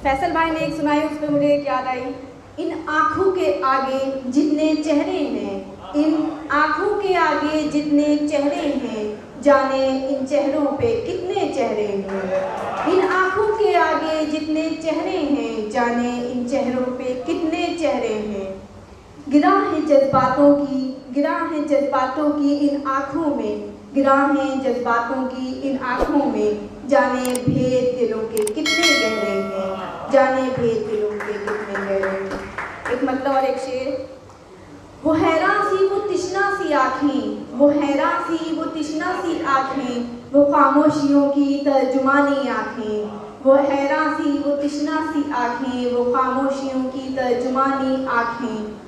फैसल भाई ने एक सुनाई, उस पर मुझे एक याद आई। इन आँखों के आगे जितने चेहरे हैं, इन आँखों के आगे जितने चेहरे हैं, जाने इन चेहरों पे कितने चेहरे हैं। इन आँखों के आगे जितने चेहरे हैं, जाने इन चेहरों पे कितने चेहरे हैं। गिरा है जज्बातों की, गिरा है जज्बातों की इन आँखों में, गिरा है जज्बातों की इन आँखों में, जाने भेद दिलों के कितने गहरे हैं, जाने भेद दिलों के कितने गहरे हैं। एक मतलब और एक शेर। वो हैरान सी वो तिश्ना सी आँखें, वो हैरान सी वो तिश्ना सी आँखें, वो खामोशियों की तर्जुमानी आँखें। वो हैरान सी वो तिश्ना सी आँखें, वो खामोशियों की तर्जुमानी आँखें।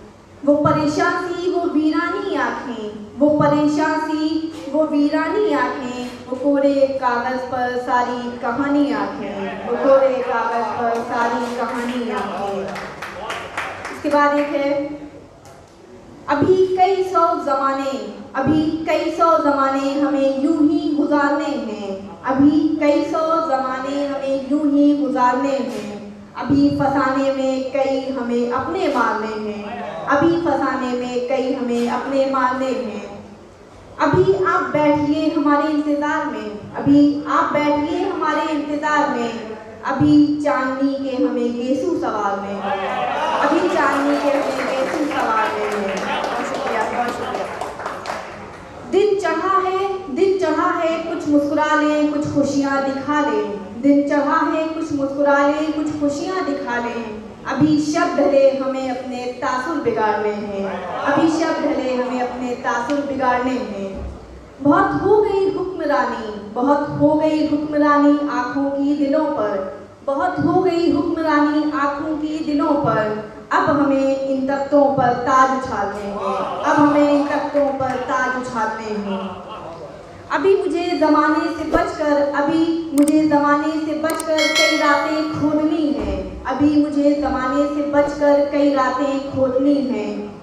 वो परेशान सी वो वीरानी आँखें, वो परेशान सी वो वीरानी आँखें, वो कोरे कागज़ पर सारी कहानी आँखें, वो कोरे कागज़ पर सारी कहानी आँखें। इसके बाद एक है, अभी कई सौ ज़माने, अभी कई सौ ज़माने हमें यूं ही गुजारने हैं, अभी कई सौ ज़माने हमें यूं ही गुजारने हैं। अभी फसाने में कई हमें अपने मारने हैं, अभी फसाने में कई हमें अपने मारने हैं। अभी आप बैठिए हमारे इंतज़ार में, अभी आप बैठिए हमारे इंतज़ार में, अभी चांदनी के हमें गेसू सवारने हैं, अभी चांदनी के हमें गेसू सवारने हैं। बहुत शुक्रिया, बहुत शुक्रिया। दिन चढ़ा है, दिन चढ़ा है, कुछ मुस्कुरा लें, कुछ खुशियाँ दिखा लें। दिन चढ़ा है, कुछ मुस्कुरा लें, कुछ खुशियाँ दिखा लें। अभी शब ढले हमें अपने तासुर बिगाड़ने हैं, अभी शब ढले हमें अपने तासुर बिगाड़ने हैं। बहुत हो गई हुक्मरानी, बहुत हो गई हुक्मरानी आँखों की दिलों पर, बहुत हो गई हुक्मरानी आँखों की दिलों पर। अब हमें इन तख्तों पर ताज उछालने हैं, अब हमें इन तख्तों पर ताज उछालने हैं। अभी मुझे ज़माने से बचकर, अभी मुझे ज़माने से बचकर कई रातें खोदनी हैं, अभी मुझे ज़माने से बचकर कई रातें खोदनी हैं।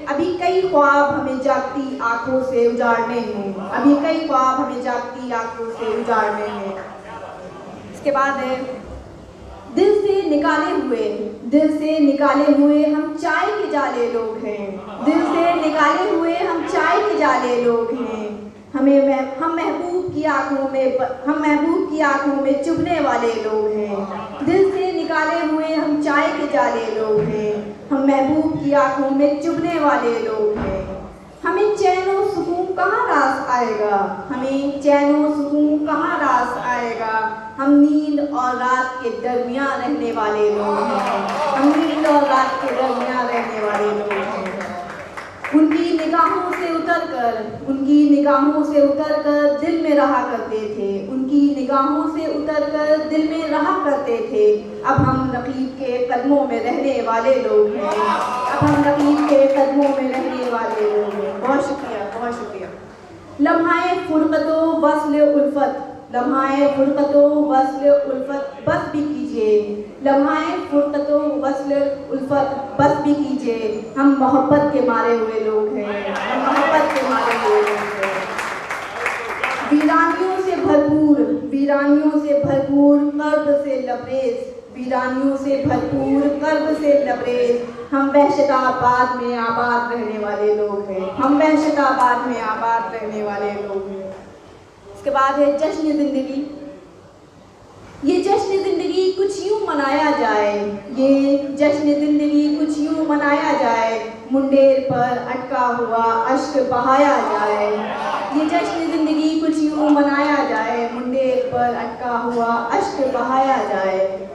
अभी कई ख्वाब हमें जागती आँखों से उजाड़ने हैं, अभी कई ख्वाब हमें जागती आँखों से उजाड़ने हैं। इसके बाद है, दिल से निकाले हुए, दिल से निकाले हुए हम चाय के जाले लोग हैं, दिल से निकाले हुए हम चाय के जाले लोग हैं। हम महबूब की आँखों में, हम महबूब की आँखों में चुभने वाले लोग हैं। दिल से निकाले हुए हम चाय के जाले लोग हैं, हम महबूब की आँखों में चुभने वाले लोग हैं। हमें चैन और सुकून कहाँ रास आएगा, हमें चैन और सुकून कहाँ रास आएगा। हम नींद और रात के दरमियान रहने वाले लोग हैं, हम नींद और रात के दरमियान रहने वाले लोग हैं। उनकी निगाहों से उतरकर, उनकी निगाहों से उतरकर दिल में रहा करते थे, उनकी निगाहों से उतरकर दिल में रहा करते थे। अब हम रकीब के कदमों में रहने वाले लोग हैं, अब हम रकीब के कदमों में रहने वाले लोग हैं। बहुत शुक्रिया, बहुत शुक्रिया। लम्हाए फुरक़तो वस्ल उल्फत, लम्हाए फुरक़तो वस्ल उल्फत बस भी कीजिए, लम्हाए फुरक़तो वस्ल उल्फत बस भी कीजिए। हम मोहब्बत के मारे हुए लोग हैं, हम मोहब्बत के मारे हुए लोग हैं। वीरानियों से भरपूर, वीरानियों से भरपूर कर्ब से लबरेज, वीरानियों से भरपूर कर्ब से लबरेज। हम वहशताबाद में आबाद रहने वाले लोग हैं, हम वहशताबाद में आबाद रहने वाले लोग हैं। इसके बाद है जश्न ज़िंदगी। ये जश्न ज़िंदगी कुछ यूँ मनाया जाए, ये जश्न ज़िंदगी कुछ यूँ मनाया जाए। मुंडेर पर अटका हुआ अश्क बहाया जाए, ये जश्न ज़िंदगी कुछ यूँ मनाया जाए। मुंडेर पर अटका हुआ अश्क बहाया जाए।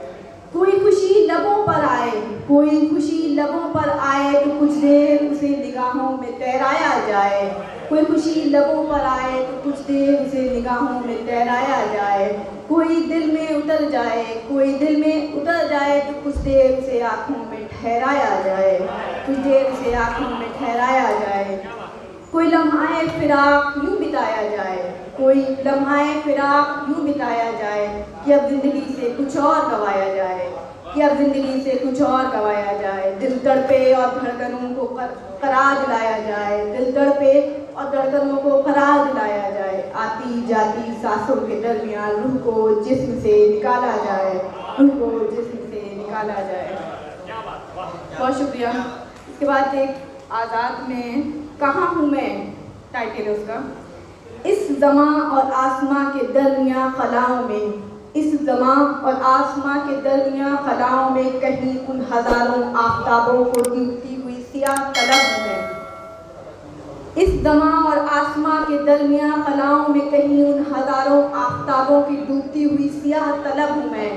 कोई खुशी लबों पर आए, कोई खुशी लबों पर आए, तो कुछ देर उसे निगाहों में तैराया जाए। कोई खुशी लबों पर आए, तो कुछ देर उसे निगाहों में तैराया जाए। कोई दिल में उतर जाए, कोई दिल में उतर जाए, तो कुछ देर उसे आँखों में ठहराया जाए, कुछ देर उसे आँखों में ठहराया जाए। कोई लम्हाए फिराक यूँ बिताया जाए, कोई लम्हाए फिराक यूँ बिताया जाए कि अब ज़िंदगी से कुछ और गवाया जाए, कि अब ज़िंदगी से कुछ और गवाया जाए। दिल तड़पे और धड़कनों को करार दिलाया जाए, दिल तड़पे और धड़कनों को करार दिलाया जाए। आती जाती सांसों के दरमियान रूह को जिस्म से निकाला जाए, रूह को जिस्म से निकाला जाए। बहुत शुक्रिया। इसके बाद एक आज़ाद में कहाँ हूँ मैं टाइटल है उसका। इस ज़मां और आसमां के दरमियाँ खलाओं में, इस ज़मां और आसमां के दरमियाँ खलाओं में कहीं उन हज़ारों आफ़ताबों को डूबती हुई सियाह तलब हूँ मैं। इस ज़मां और आसमां के दरमियाँ खलाओं में कहीं उन हज़ारों आफ़ताबों की डूबती हुई सियाह तलब हूँ मैं।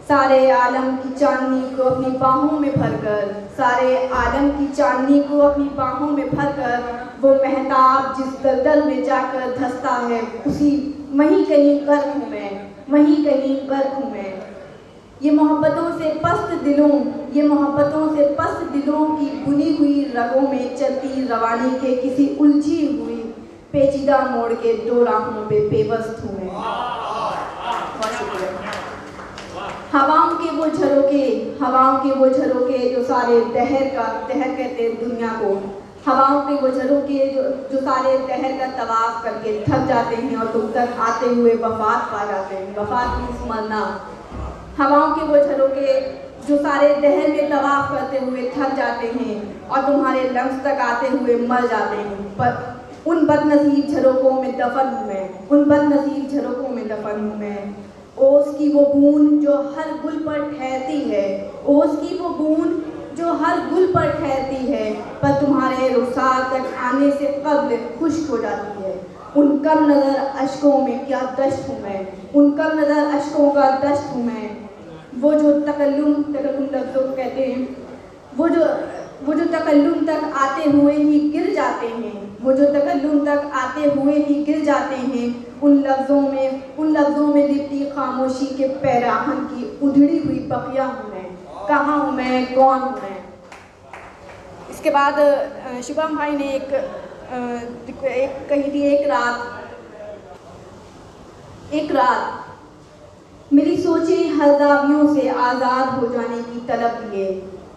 सारे आलम की चांदनी को अपनी बाहों में भरकर, सारे आलम की चांदनी को अपनी बाहों में भरकर वो महताब जिस दलदल में जाकर धंसता है, उसी वहीं कहीं गर्क हूँ मैं, वहीं कहीं गर्क हूँ मैं। ये मोहब्बतों से पस्त दिलों, ये मोहब्बतों से पस्त दिलों की बुनी हुई रगों में चलती रवानी के किसी उलझी हुई पेचीदा मोड़ के दो राहों पे बेबस हूँ मैं। हवाओं के वो झरोके, हवाओं के वो झरोके जो सारे दहर कहते हैं दुनिया को। हवाओं के वो झरोके जो सारे दहर का तवाफ करके थक जाते हैं और तुम तक आते हुए वफात पा जाते हैं, वफात की मरना। हवाओं के वो झरोके जो सारे दहर में तवाफ करते हुए थक जाते हैं और तुम्हारे लम्स तक आते हुए मर जाते हैं, पर उन बदनसीब झरोकों में दफन हूँ मैं, उन बदनसीब झरोकों में दफन हूँ मैं। ओस की वो बूंद जो हर गुल पर ठहरती है, ओस की वो बूंद जो हर गुल पर ठहरती है, पर तुम्हारे रुखसार तक आने से कब्ल खुश्क हो जाती है। उन कम नज़र अश्कों में क्या दश्त हूँ मैं, उन कम नज़र अश्कों का दश्त हूँ मैं। वो जो तकल्लुम लफ्ज़ों को कहते हैं, वो जो तकल्लुम तक आते हुए ही गिर जाते हैं, वो जो तकल्लुम तक आते हुए ही गिर जाते हैं, उन लफ्ज़ों में लिपटी खामोशी के पैराहन की उधड़ी हुई बकिया हूँ मैं। कहाँ हूँ मैं, कौन हूँ मैं। इसके बाद शुभम भाई ने एक कही थी, एक रात मेरी सोचें हज़ावियों से आज़ाद हो जाने की तलब लिए,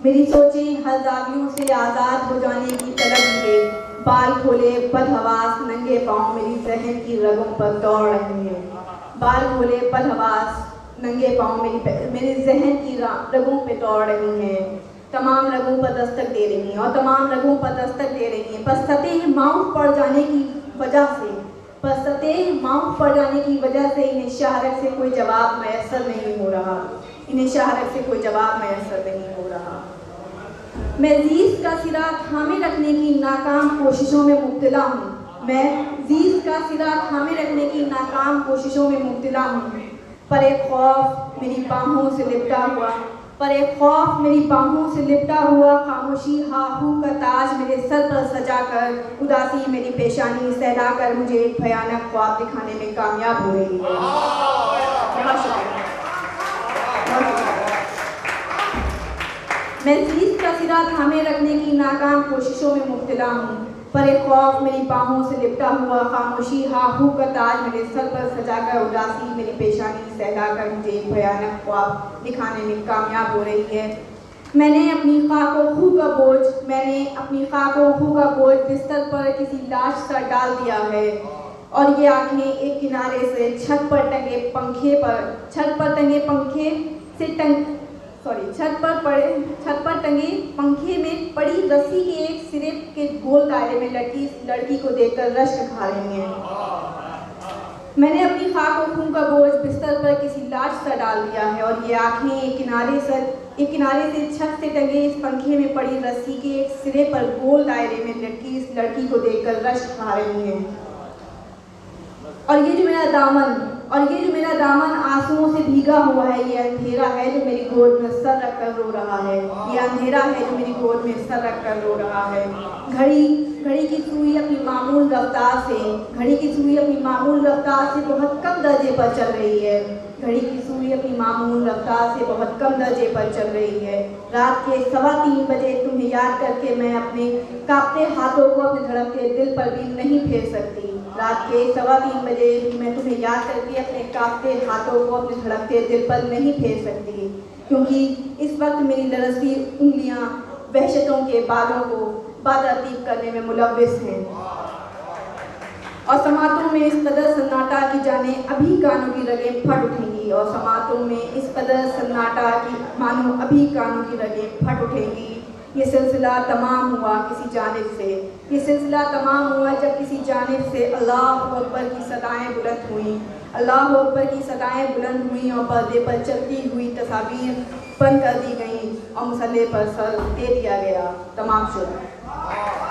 मेरी सोचें हज़ावियों से आज़ाद हो जाने की तलब लिए। बाल खोले बदहवास नंगे पाँव मेरी जहन की रगों पर दौड़ रही हैं, बाल खोले बदहवास नंगे पाँव मेरी जहन की रगों पे दौड़ रही हैं। तमाम रगों पर दस्तक दे रही हैं और तमाम रगों पर दस्तक दे रही हैं। पर सतह माउथ पड़ जाने की वजह से, पर सतह माउथ पड़ जाने की वजह से इन्हें शहरक से कोई जवाब मैसर नहीं हो रहा, इन्हें शहरक से कोई जवाब मैसर नहीं हो रहा। मैं जीज़ का सिरा थामे रखने की नाकाम कोशिशों में मुब्तला हूँ, मैं जीज़ का सिरा थामे रखने की नाकाम कोशिशों में मुब्तला हूँ। पर एक खौफ मेरी बाहों से लिपटा हुआ, पर एक खौफ मेरी बाहों से लिपटा हुआ, खामोशी हाहू का ताज मेरे सर पर सजाकर, उदासी मेरी पेशानी सहलाकर मुझे एक भयानक ख्वाब दिखाने में कामयाब हो रही है। मैं जीज़ का सिरा थामे रखने की नाकाम कोशिशों में मुब्तला हूँ, पर एक खौफ मेरी बाहों से लिपटा हुआ, खामोशी हाहू का ताज मेरे सर पर सजाकर, उदासी मेरी पेशानी सहलाकर मुझे एक भयानक ख्वाब दिखाने में कामयाब हो रही है। मैंने अपनी खाको खू का बोझ बिस्तर पर किसी लाश सा डाल दिया है और ये आँखें एक किनारे से छत पर टंगे पंखे में पड़ी रस्सी के एक सिरे के गोल दायरे में लड़की को देखकर रश्क खा रही हैं। मैंने अपनी खाक और खून का बोझ बिस्तर पर किसी लाश सा डाल दिया है और ये आँखें एक किनारे से छत से टंगे इस पंखे में पड़ी रस्सी के एक सिरे पर गोल दायरे में लटकी इस लड़की को देखकर रश्क खा रही हैं। और ये जो मेरा दामन आंसुओं से भीगा हुआ है, ये अंधेरा है जो मेरी गोद में सर रखकर रो रहा है, ये अंधेरा है जो मेरी गोद में सर रखकर रो रहा है। घड़ी की सुई अपनी मामूल रफ्तार से बहुत कम दर्जे पर चल रही है, घड़ी की सुई अपनी मामूल रफ्तार से बहुत कम दर्जे पर चल रही है। रात के 3:15 बजे तुम्हें याद करके मैं अपने कांपते हाथों को अपने धड़कते दिल पर भी नहीं फेर सकती। रात के 3:15 बजे मैं तुम्हें याद करके अपने कांपते हाथों को अपने धड़कते दिल पर नहीं फेर सकती, क्योंकि इस वक्त मेरी लरजती उंगलियां वहशतों के बादों को बादरतीब करने में मुलव्विस हैं। और समातों में इस कदर सन्नाटा कि जाने अभी कानों की रगें फट उठेंगी। और समातों में इस कदर सन्नाटा कि मानो अभी कानों की रगें फट उठेंगी। ये सिलसिला तमाम हुआ किसी जानिब से, ये सिलसिला तमाम हुआ जब किसी जानिब से अल्लाह अकबर की सदाएं बुलंद हुई, अल्लाह अकबर की सदाएं बुलंद हुई और पर्दे पर चलती हुई तस्वीर बंद कर दी गई और मुसल्ले पर सर दे दिया गया। तमाम शुरू।